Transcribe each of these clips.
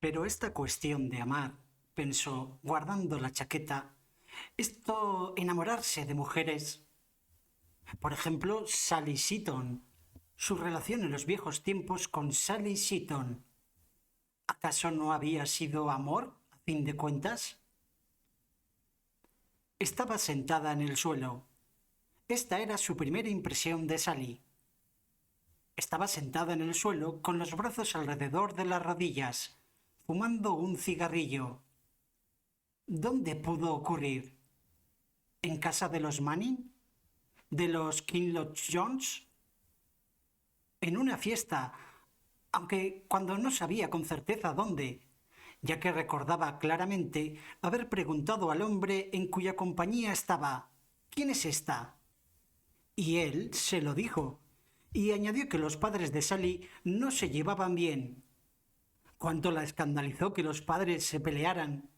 Pero esta cuestión de amar, pensó, guardando la chaqueta, esto enamorarse de mujeres, por ejemplo, Sally Seaton, su relación en los viejos tiempos con Sally Seaton, ¿acaso no había sido amor, a fin de cuentas? Estaba sentada en el suelo. Esta era su primera impresión de Sally. Estaba sentada en el suelo con los brazos alrededor de las rodillas, fumando un cigarrillo. ¿Dónde pudo ocurrir? ¿En casa de los Manning? ¿De los Kinloch Jones? En una fiesta, aunque cuando no sabía con certeza dónde, ya que recordaba claramente haber preguntado al hombre en cuya compañía estaba: ¿quién es esta? Y él se lo dijo, y añadió que los padres de Sally no se llevaban bien. Cuánto la escandalizó que los padres se pelearan.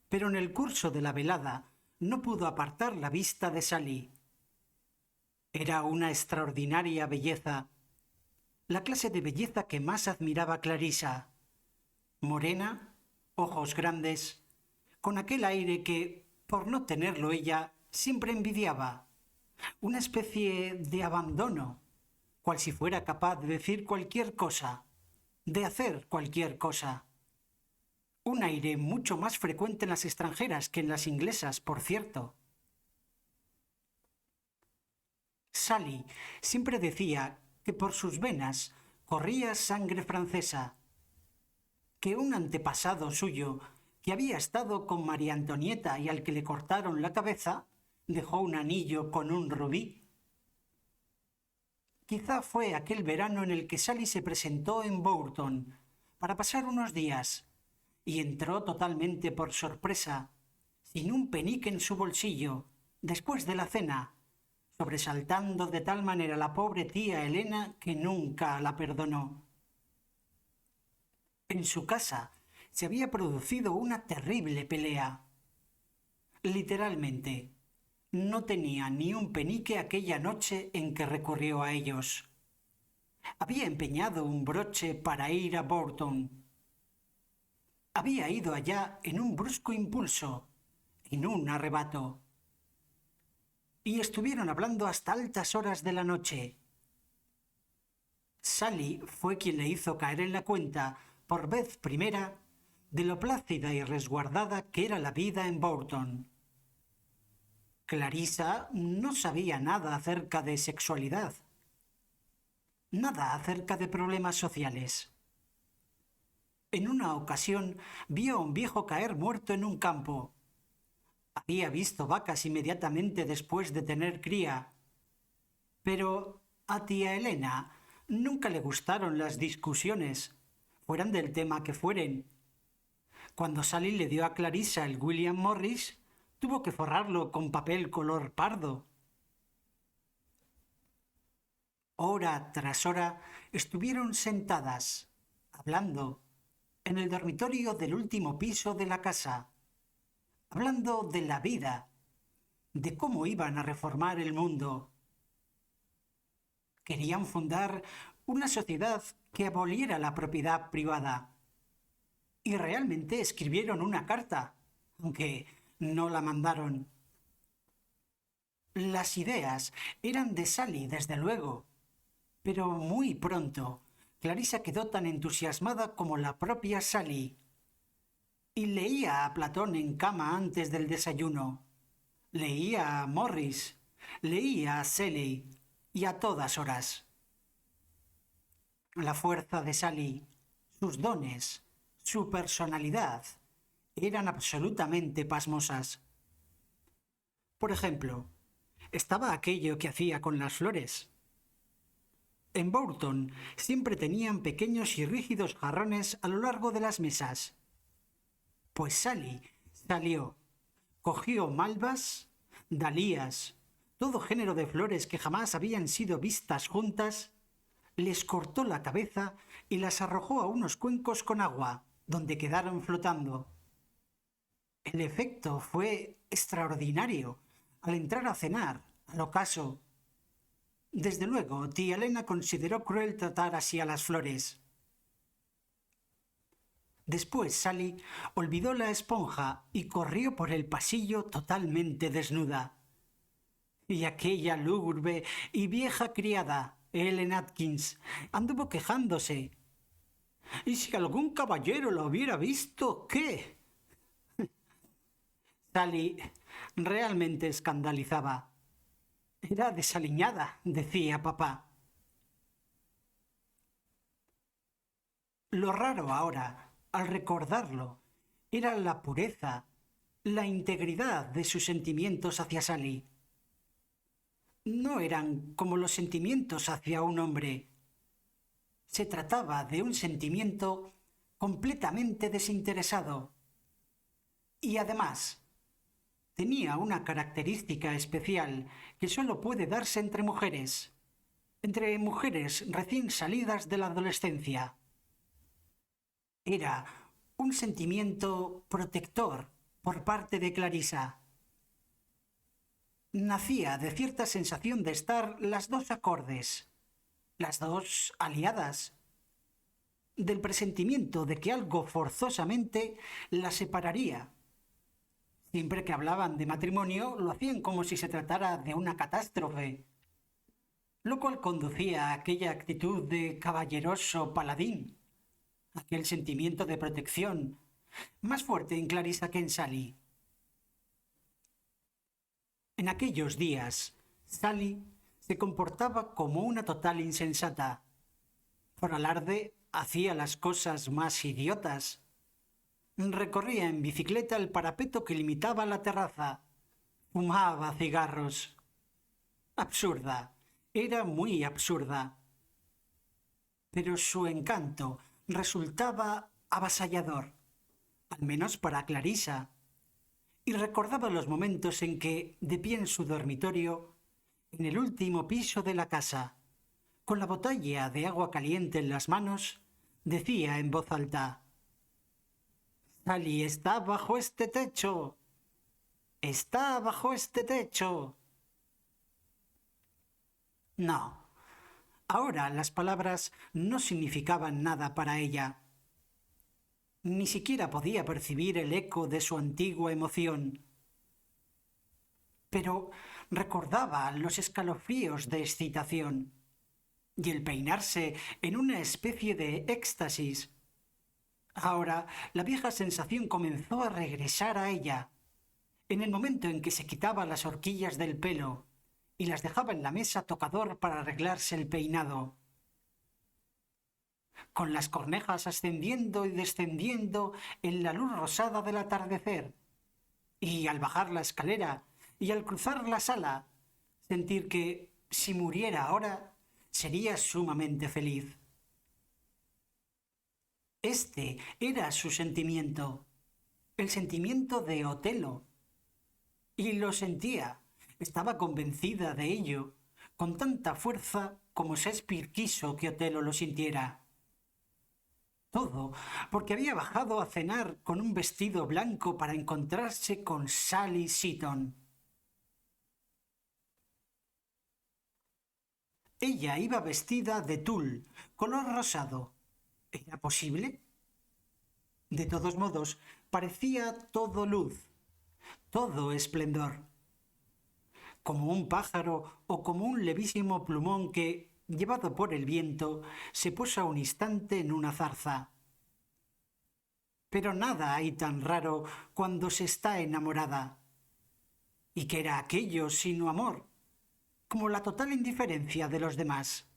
Pero en el curso de la velada no pudo apartar la vista de Sally. Era una extraordinaria belleza, la clase de belleza que más admiraba Clarisa. Morena, ojos grandes, con aquel aire que, por no tenerlo ella, siempre envidiaba, una especie de abandono, cual si fuera capaz de decir cualquier cosa, de hacer cualquier cosa. Un aire mucho más frecuente en las extranjeras que en las inglesas, por cierto. Sally siempre decía que por sus venas corría sangre francesa, que un antepasado suyo, que había estado con María Antonieta y al que le cortaron la cabeza, dejó un anillo con un rubí. Quizá fue aquel verano en el que Sally se presentó en Bourton para pasar unos días y entró totalmente por sorpresa, sin un penique en su bolsillo, después de la cena, sobresaltando de tal manera a la pobre tía Elena que nunca la perdonó. En su casa se había producido una terrible pelea. Literalmente, no tenía ni un penique aquella noche en que recurrió a ellos. Había empeñado un broche para ir a Bourton. Había ido allá en un brusco impulso, en un arrebato. Y estuvieron hablando hasta altas horas de la noche. Sally fue quien le hizo caer en la cuenta, por vez primera, de lo plácida y resguardada que era la vida en Bourton. Clarisa no sabía nada acerca de sexualidad, nada acerca de problemas sociales. En una ocasión vio a un viejo caer muerto en un campo. Había visto vacas inmediatamente después de tener cría. Pero a tía Elena nunca le gustaron las discusiones, fueran del tema que fueren. Cuando Sally le dio a Clarisa el William Morris, tuvo que forrarlo con papel color pardo. Hora tras hora estuvieron sentadas, hablando, en el dormitorio del último piso de la casa, hablando de la vida, de cómo iban a reformar el mundo. Querían fundar una sociedad que aboliera la propiedad privada. Y realmente escribieron una carta, aunque no la mandaron. Las ideas eran de Sally, desde luego, pero muy pronto Clarisa quedó tan entusiasmada como la propia Sally. Y leía a Platón en cama antes del desayuno. Leía a Morris, leía a Shelley, y a todas horas. La fuerza de Sally, sus dones, su personalidad, eran absolutamente pasmosas. Por ejemplo, estaba aquello que hacía con las flores. En Bourton siempre tenían pequeños y rígidos jarrones a lo largo de las mesas. Pues Sally salió, cogió malvas, dalías, todo género de flores que jamás habían sido vistas juntas, les cortó la cabeza y las arrojó a unos cuencos con agua, donde quedaron flotando. El efecto fue extraordinario. Al entrar a cenar, al ocaso. Desde luego, tía Elena consideró cruel tratar así a las flores. Después Sally olvidó la esponja y corrió por el pasillo totalmente desnuda. Y aquella lúgubre y vieja criada, Ellen Atkins, anduvo quejándose. ¿Y si algún caballero lo hubiera visto, qué? Sally realmente escandalizaba. Era desaliñada, decía papá. Lo raro ahora, al recordarlo, era la pureza, la integridad de sus sentimientos hacia Sally. No eran como los sentimientos hacia un hombre. Se trataba de un sentimiento completamente desinteresado. Y además, tenía una característica especial que solo puede darse entre mujeres recién salidas de la adolescencia. Era un sentimiento protector por parte de Clarisa. Nacía de cierta sensación de estar las dos acordes, las dos aliadas, del presentimiento de que algo forzosamente las separaría. Siempre que hablaban de matrimonio lo hacían como si se tratara de una catástrofe, lo cual conducía a aquella actitud de caballeroso paladín, aquel sentimiento de protección, más fuerte en Clarisa que en Sally. En aquellos días, Sally se comportaba como una total insensata. Por alarde, hacía las cosas más idiotas. Recorría en bicicleta el parapeto que limitaba la terraza. Fumaba cigarros. Absurda. Era muy absurda. Pero su encanto resultaba avasallador, al menos para Clarisa, y recordaba los momentos en que, de pie en su dormitorio, en el último piso de la casa, con la botella de agua caliente en las manos, decía en voz alta: «Sally está bajo este techo. Está bajo este techo». No, ahora las palabras no significaban nada para ella. Ni siquiera podía percibir el eco de su antigua emoción. Pero recordaba los escalofríos de excitación y el peinarse en una especie de éxtasis. Ahora la vieja sensación comenzó a regresar a ella, en el momento en que se quitaba las horquillas del pelo y las dejaba en la mesa tocador para arreglarse el peinado, con las cornejas ascendiendo y descendiendo en la luz rosada del atardecer, y al bajar la escalera y al cruzar la sala, sentir que, si muriera ahora, sería sumamente feliz. Este era su sentimiento, el sentimiento de Otelo. Y lo sentía, estaba convencida de ello, con tanta fuerza como Shakespeare quiso que Otelo lo sintiera. Todo porque había bajado a cenar con un vestido blanco para encontrarse con Sally Seaton. Ella iba vestida de tul, color rosado. ¿Era posible? De todos modos, parecía todo luz, todo esplendor. Como un pájaro o como un levísimo plumón que, llevado por el viento, se posa un instante en una zarza. Pero nada hay tan raro cuando se está enamorada. ¿Y qué era aquello sino amor? Como la total indiferencia de los demás.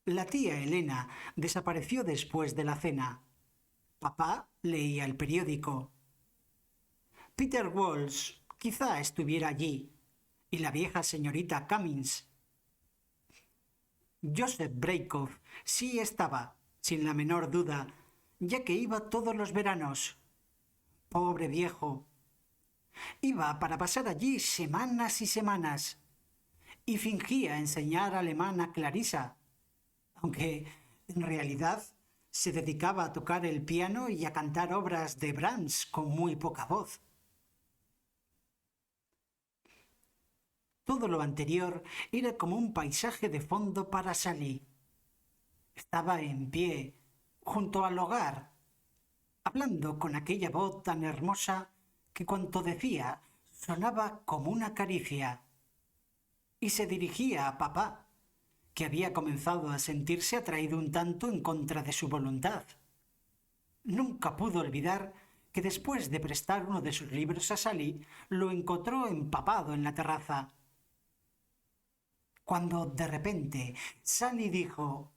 La tía Elena desapareció después de la cena. Papá leía el periódico. Peter Walsh quizá estuviera allí, y la vieja señorita Cummins. Joseph Brakeoff sí estaba, sin la menor duda, ya que iba todos los veranos. Pobre viejo. Iba para pasar allí semanas y semanas, y fingía enseñar alemán a Clarisa, aunque en realidad se dedicaba a tocar el piano y a cantar obras de Brahms con muy poca voz. Todo lo anterior era como un paisaje de fondo para Sally. Estaba en pie, junto al hogar, hablando con aquella voz tan hermosa que cuanto decía sonaba como una caricia, y se dirigía a papá, que había comenzado a sentirse atraído un tanto en contra de su voluntad. Nunca pudo olvidar que después de prestar uno de sus libros a Sally, lo encontró empapado en la terraza. Cuando de repente Sally dijo: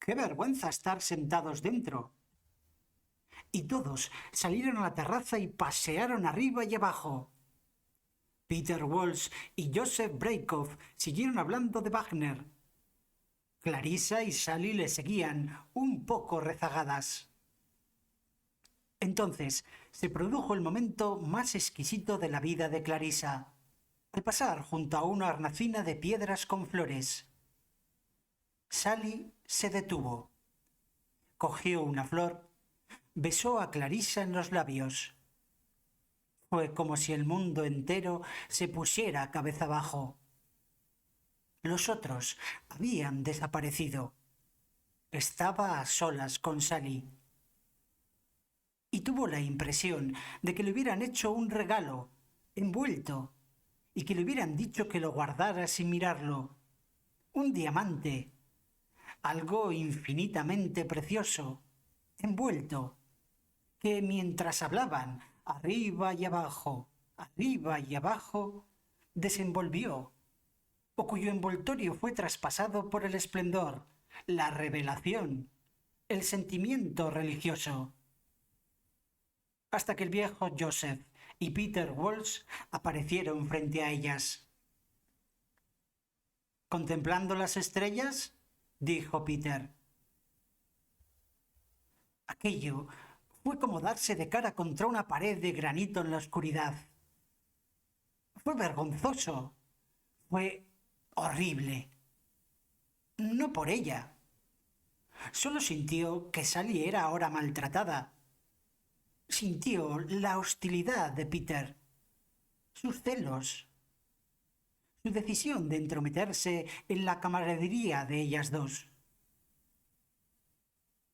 «¡Qué vergüenza estar sentados dentro!» Y todos salieron a la terraza y pasearon arriba y abajo. Peter Walsh y Joseph Brakeoff siguieron hablando de Wagner. Clarissa y Sally le seguían, un poco rezagadas. Entonces se produjo el momento más exquisito de la vida de Clarissa, al pasar junto a una hornacina de piedras con flores. Sally se detuvo, cogió una flor, besó a Clarissa en los labios. Fue como si el mundo entero se pusiera cabeza abajo. Los otros habían desaparecido. Estaba a solas con Sally. Y tuvo la impresión de que le hubieran hecho un regalo, envuelto, y que le hubieran dicho que lo guardara sin mirarlo. Un diamante, algo infinitamente precioso, envuelto, que mientras hablaban arriba y abajo, desenvolvió, o cuyo envoltorio fue traspasado por el esplendor, la revelación, el sentimiento religioso, hasta que el viejo Joseph y Peter Walsh aparecieron frente a ellas. «¿Contemplando las estrellas?», dijo Peter. Aquello fue como darse de cara contra una pared de granito en la oscuridad. Fue vergonzoso, fue horrible. No por ella. Solo sintió que Sally era ahora maltratada. Sintió la hostilidad de Peter, sus celos, su decisión de entrometerse en la camaradería de ellas dos.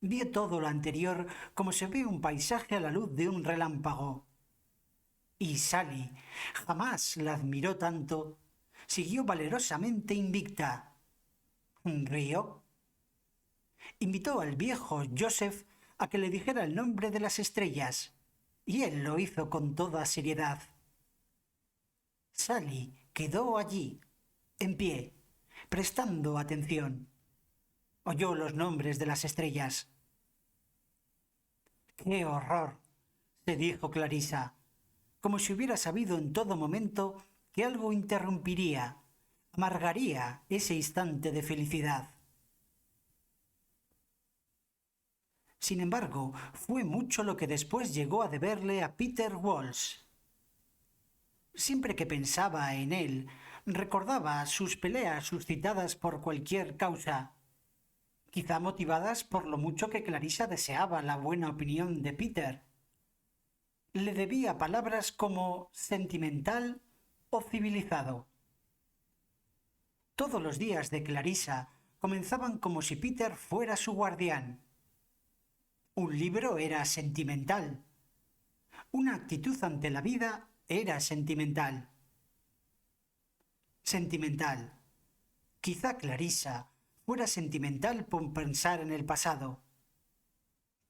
Vio todo lo anterior como se ve un paisaje a la luz de un relámpago. Y Sally jamás la admiró tanto. Siguió valerosamente invicta. Rió. Invitó al viejo Joseph a que le dijera el nombre de las estrellas, y él lo hizo con toda seriedad. Sally quedó allí, en pie, prestando atención. Oyó los nombres de las estrellas. «¡Qué horror!», se dijo Clarissa, como si hubiera sabido en todo momento que algo interrumpiría, amargaría ese instante de felicidad. Sin embargo, fue mucho lo que después llegó a deberle a Peter Walsh. Siempre que pensaba en él, recordaba sus peleas suscitadas por cualquier causa, quizá motivadas por lo mucho que Clarissa deseaba la buena opinión de Peter. Le debía palabras como sentimental o civilizado. Todos los días de Clarissa comenzaban como si Peter fuera su guardián. Un libro era sentimental. Una actitud ante la vida era sentimental. Sentimental. Quizá Clarissa fuera sentimental por pensar en el pasado.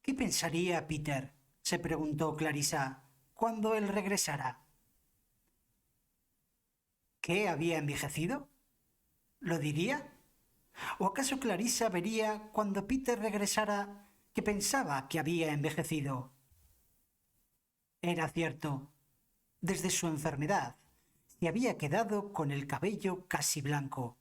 ¿Qué pensaría Peter?, se preguntó Clarissa, cuando él regresara. ¿Qué había envejecido? ¿Lo diría? ¿O acaso Clarissa vería cuando Peter regresara que pensaba que había envejecido? Era cierto. Desde su enfermedad se había quedado con el cabello casi blanco.